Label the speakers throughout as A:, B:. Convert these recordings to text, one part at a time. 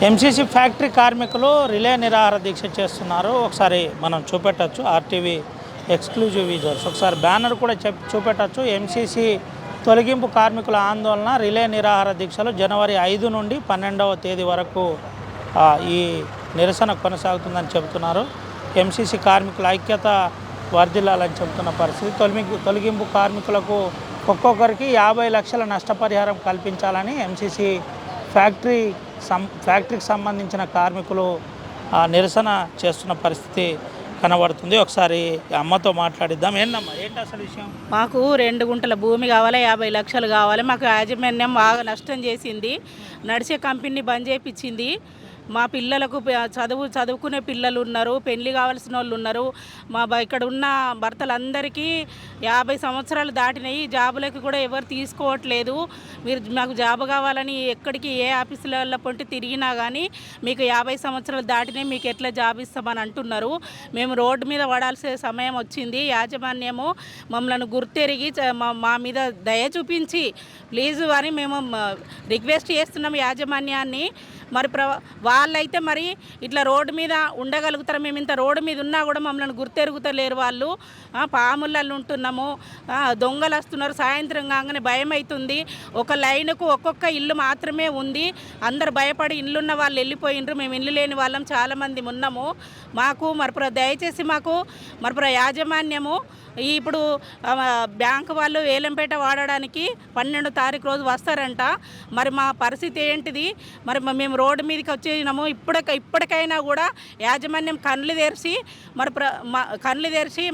A: MCC factory కార్మికులు relay నిరాహార దీక్ష చేస్తున్నారు. ఒకసారి మనం చూపెట్టచ్చు ఆర్టీవీ ఎక్స్క్లూజివ్ విజువల్స్. ఒకసారి బ్యానర్ కూడా చూపెట్టచ్చు. ఎంసీసీ తొలగింపు కార్మికుల ఆందోళన రిలే నిరాహార దీక్షలు జనవరి 5 నుండి 12వ తేదీ వరకు ఈ నిరసన కొనసాగుతుందని చెబుతున్నారు. ఎంసీసీ కార్మికుల ఐక్యత వర్ధిల్లాలని చెబుతున్న పరిస్థితి. తొలగింపు కార్మికులకు ఒక్కొక్కరికి 50 లక్షల నష్టపరిహారం కల్పించాలని ఎంసీసీ ఫ్యాక్టరీకి సంబంధించిన కార్మికులు నిరసన చేస్తున్న పరిస్థితి కనబడుతుంది. ఒకసారి అమ్మతో మాట్లాడిద్దాం. ఏంటి అసలు విషయం?
B: మాకు 2 గుంటల భూమి కావాలి, 50 లక్షలు కావాలి. మాకు యాజమాన్యం బాగా నష్టం చేసింది. నడిచే కంపెనీ బంద్ చేయించింది. మా పిల్లలకు చదువుకునే పిల్లలు ఉన్నారు, పెళ్లి కావాల్సిన వాళ్ళు ఉన్నారు. ఇక్కడ ఉన్న భర్తలందరికీ 50 సంవత్సరాలు దాటినాయి. జాబులకి కూడా ఎవరు తీసుకోవట్లేదు. మీరు మాకు జాబ్ కావాలని ఎక్కడికి ఏ ఆఫీసులలో పొంటి తిరిగినా కానీ మీకు 50 సంవత్సరాలు దాటినాయి, మీకు ఎట్లా జాబ్ ఇస్తామని అంటున్నారు. మేము రోడ్డు మీద పడాల్సిన సమయం వచ్చింది. యాజమాన్యము మమ్మల్ని గుర్తెరిగి మా మీద దయ చూపించి ప్లీజ్ అని మేము రిక్వెస్ట్ చేస్తున్నాం యాజమాన్యాన్ని. మరి వాళ్ళైతే మరి ఇట్లా రోడ్డు మీద ఉండగలుగుతారు. మేము ఇంత రోడ్డు మీద ఉన్నా కూడా మమ్మల్ని గుర్తెరుగుతలేరు వాళ్ళు. పాములలో ఉంటున్నాము, దొంగలు వస్తున్నారు. సాయంత్రం కాగానే భయం అవుతుంది. ఒక లైన్కు ఒక్కొక్క ఇల్లు మాత్రమే ఉంది. అందరు భయపడి ఇల్లున్న వాళ్ళు వెళ్ళిపోయినరు. మేము ఇల్లు లేని వాళ్ళం చాలామంది ఉన్నాము. మాకు దయచేసి మాకు యాజమాన్యము ఇప్పుడు బ్యాంకు వాళ్ళు వేలంపేట వాడడానికి 12వ తారీఖు రోజు వస్తారంట. మరి మా పరిస్థితి ఏంటిది? మరి మేము రోడ్డు మీదకి వచ్చేసినాము. ఇప్పటికైనా కూడా యాజమాన్యం కళ్ళు తెరిచి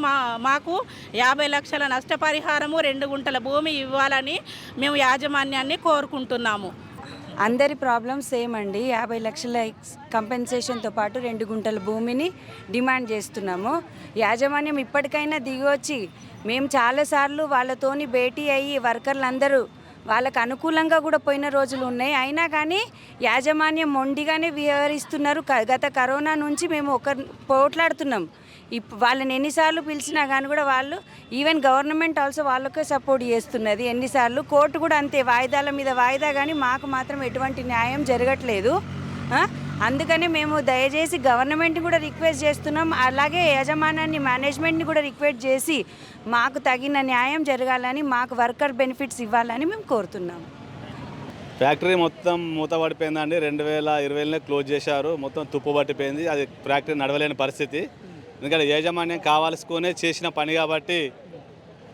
B: మాకు 50 లక్షల నష్టపరిహారము, 2 గుంటల భూమి ఇవ్వాలని మేము యాజమాన్యాన్ని కోరుకుంటున్నాము.
C: అందరి ప్రాబ్లమ్స్ సేమ్ అండి. 50 లక్షల కంపెన్సేషన్తో పాటు 2 గుంటల భూమిని డిమాండ్ చేస్తున్నాము. యాజమాన్యం ఇప్పటికైనా దిగొచ్చి, మేము చాలాసార్లు వాళ్ళతోని భేటీ అయ్యి వర్కర్లందరూ వాళ్ళకు అనుకూలంగా కూడా పోయిన రోజులు ఉన్నాయి. అయినా కానీ యాజమాన్యం మొండిగానే వ్యవహరిస్తున్నారు. గత కరోనా నుంచి మేము పోట్లాడుతున్నాం. వాళ్ళని ఎన్నిసార్లు పిలిచినా కానీ కూడా వాళ్ళు ఈవెన్ గవర్నమెంట్ ఆల్సో వాళ్ళకే సపోర్ట్ చేస్తున్నది. ఎన్నిసార్లు కోర్టు కూడా అంతే, వాయిదాల మీద వాయిదా, కానీ మాకు మాత్రం ఎటువంటి న్యాయం జరగట్లేదు. అందుకని మేము దయచేసి గవర్నమెంట్ని కూడా రిక్వెస్ట్ చేస్తున్నాం. అలాగే యాజమాన్యాన్ని, మేనేజ్మెంట్ని కూడా రిక్వెస్ట్ చేసి మాకు తగిన న్యాయం జరగాలని, మాకు వర్కర్ బెనిఫిట్స్ ఇవ్వాలని మేము కోరుతున్నాం.
D: ఫ్యాక్టరీ మొత్తం మూతపడిపోయిందండి. 2020 క్లోజ్ చేశారు. మొత్తం తుప్పు పట్టిపోయింది. అది ఫ్యాక్టరీ నడవలేని పరిస్థితి. ఎందుకంటే యాజమాన్యం కావాల్సుకునే చేసిన పని కాబట్టి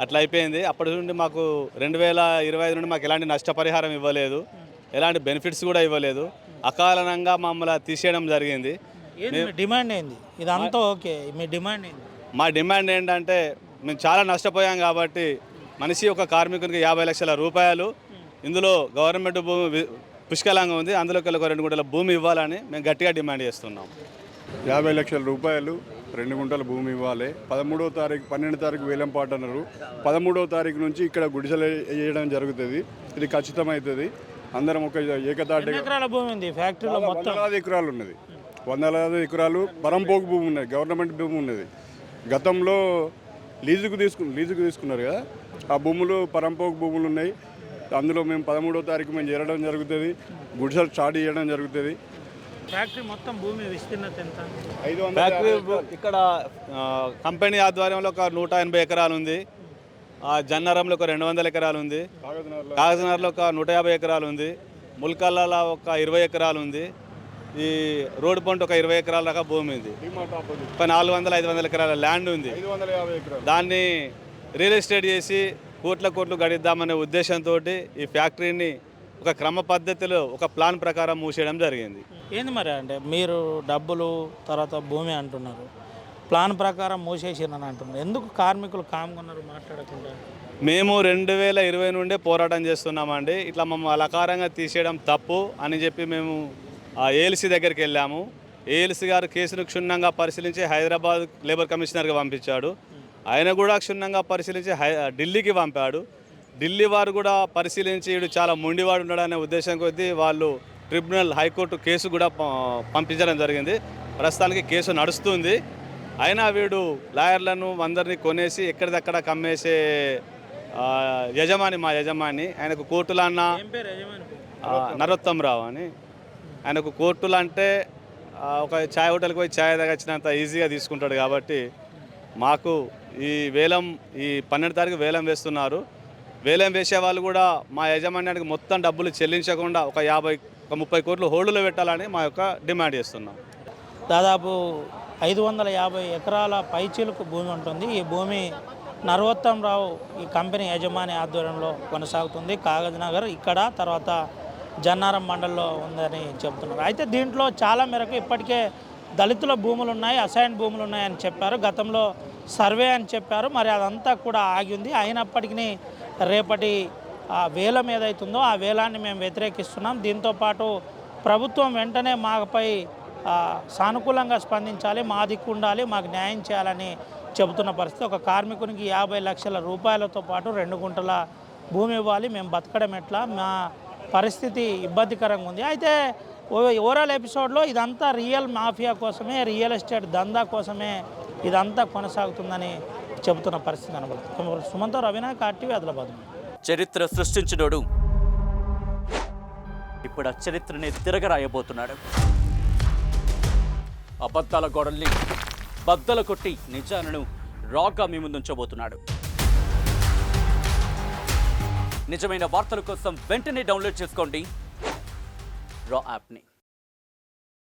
D: అట్లా అయిపోయింది. అప్పటి నుండి మాకు 2025 నుండి మాకు ఎలాంటి నష్టపరిహారం ఇవ్వలేదు, ఎలాంటి బెనిఫిట్స్ కూడా ఇవ్వలేదు. అకారణంగా మమ్మల్ని తీసేయడం జరిగింది.
A: డిమాండ్ ఏంది? ఇదంతా ఓకే, మీ డిమాండ్ ఏంది?
D: మా డిమాండ్ ఏంటంటే, మేము చాలా నష్టపోయాం కాబట్టి మనిషి ఒక కార్మికునికి 50 లక్షల రూపాయలు, ఇందులో గవర్నమెంట్ భూమి పుష్కలంగా ఉంది, అందులోకి ఒక 2 గుంటల భూమి ఇవ్వాలని మేము గట్టిగా డిమాండ్ చేస్తున్నాం.
E: 50 లక్షల రూపాయలు, 2 గుంటల భూమి ఇవ్వాలి. 13వ తారీఖు 12వ తారీఖు వేలంపాట అన్నారు. 13వ తారీఖు నుంచి ఇక్కడ గుడిసెలు వేయడం జరుగుతుంది. ఇది ఖచ్చితమవుతుంది. అందరం ఒక ఏకతాటిగా.
A: భూమి ఉంది ఫ్యాక్టరీలో, మొత్తం
E: 100 ఎకరాలు ఉన్నది. 100 ఎకరాలు పరంపోకు భూమి ఉన్నది, గవర్నమెంట్ భూమి ఉన్నది. గతంలో లీజుకు తీసుకున్నారు కదా, ఆ భూములు పరంపోకు భూములు ఉన్నాయి. అందులో మేము 13వ తారీఖు మేము చేరడం జరుగుతుంది. గుడిసెలు స్టార్ట్ చేయడం జరుగుతుంది.
A: ఫ్యాక్టరీ మొత్తం భూమి విస్తీర్ణత ఎంత?
D: ఫ్యాక్టరీ ఇక్కడ కంపెనీ ఆధ్వర్యంలో ఒక 180 ఎకరాలు ఉంది. జన్నారంలో ఒక 200 ఎకరాలు ఉంది. కాగజ్నగర్లో ఒక 150 ఎకరాలు ఉంది. ముల్కల్లాలో ఒక 20 ఎకరాలు ఉంది. ఈ రోడ్డు పంట ఒక 20 ఎకరాల దాకా భూమి ఉంది. ఒక 400-500 ఎకరాల ల్యాండ్ ఉంది. దాన్ని రియల్ ఎస్టేట్ చేసి కోట్లు గడిద్దామనే ఉద్దేశంతో ఈ ఫ్యాక్టరీని ఒక క్రమ పద్ధతిలో ఒక ప్లాన్ ప్రకారం మూసేయడం జరిగింది.
A: ఏంది మరి? అంటే మీరు డబ్బులు తర్వాత భూమి అంటున్నారు, ప్లాన్ ప్రకారం మూసేసిరని అంటున్నారు. ఎందుకు కార్మికులు కామ్గున్నారు మాట్లాడకుండా?
D: మేము 2020 నుండే పోరాటం చేస్తున్నామండి. ఇట్లా మమ్మల్ని అలకారంగా తీసేయడం తప్పు అని చెప్పి మేము ఏఎల్సీ దగ్గరికి వెళ్ళాము. ఏఎల్సీ గారు కేసును క్షుణ్ణంగా పరిశీలించి హైదరాబాద్ లేబర్ కమిషనర్గా పంపించాడు. ఆయన కూడా క్షుణ్ణంగా పరిశీలించి ఢిల్లీకి పంపాడు. ఢిల్లీ వారు కూడా పరిశీలించి వీడు చాలా మొండివాడు ఉన్నాడనే ఉద్దేశం కొద్దీ వాళ్ళు ట్రిబ్యునల్, హైకోర్టు కేసు కూడా పంపించడం జరిగింది. ప్రస్తుతానికి కేసు నడుస్తుంది. అయినా వీడు లాయర్లను అందరినీ కొనేసి ఎక్కడిదక్కడ కమ్మేసే యజమాని, మా యజమాని. ఆయనకు కోర్టులన్నా నరోత్తమరావు అని ఆయనకు కోర్టులు అంటే ఒక ఛాయ్ హోటల్కి పోయి ఛాయ్ తాగొచ్చినంత ఈజీగా తీసుకుంటాడు. కాబట్టి మాకు ఈ వేలం ఈ 12 తారీఖు వేలం వేస్తున్నారు. వేలం వేసే వాళ్ళు కూడా మా యాజమాన్యానికి మొత్తం డబ్బులు చెల్లించకుండా ఒక 30 కోట్లు హోల్డ్లో పెట్టాలని మా యొక్క డిమాండ్ చేస్తున్నాం.
A: దాదాపు 550 ఎకరాల పైచీలకు భూమి ఉంటుంది. ఈ భూమి నరోత్తమరావు ఈ కంపెనీ యజమాని ఆధ్వర్యంలో కొనసాగుతుంది. కాగజ్ నగర్ ఇక్కడ, తర్వాత జన్నారం మండల్లో ఉందని చెబుతున్నారు. అయితే దీంట్లో చాలా మేరకు ఇప్పటికే దళితుల భూములు ఉన్నాయి, అసైన్ భూములు ఉన్నాయని చెప్పారు. గతంలో సర్వే అని చెప్పారు. మరి అదంతా కూడా ఆగి ఉంది. అయినప్పటికీ రేపటి వేలం ఏదైతుందో ఆ వేలాన్ని మేము వ్యతిరేకిస్తున్నాం. దీంతోపాటు ప్రభుత్వం వెంటనే మాపై సానుకూలంగా స్పందించాలి, మా దిక్కు ఉండాలి, మాకు న్యాయం చేయాలని చెబుతున్న పరిస్థితి. ఒక కార్మికునికి 50 లక్షల రూపాయలతో పాటు 2 గుంటల భూమి ఇవ్వాలి. మేము బతకడం ఎట్లా? మా పరిస్థితి ఇబ్బందికరంగా ఉంది. అయితే ఓవరాల్ ఎపిసోడ్లో ఇదంతా రియల్ మాఫియా కోసమే, రియల్ ఎస్టేట్ దందా కోసమే ఇదంతా కొనసాగుతుందని చెబుతున్న పరిస్థితి కనబడుతుంది. సుమంతో రవినాయక్, RTV, ఆదిలాబాద్.
F: చరిత్ర సృష్టించినోడు ఇప్పుడు ఆ చరిత్రని తిరగరాయబోతున్నాడు. అబద్ధాల గోడల్ని బద్దలు కొట్టి నిజాలను రాగా మీ ముందుంచబోతున్నాడు. నిజమైన వార్తల కోసం వెంటనే డౌన్లోడ్ చేసుకోండి రా యాప్ని.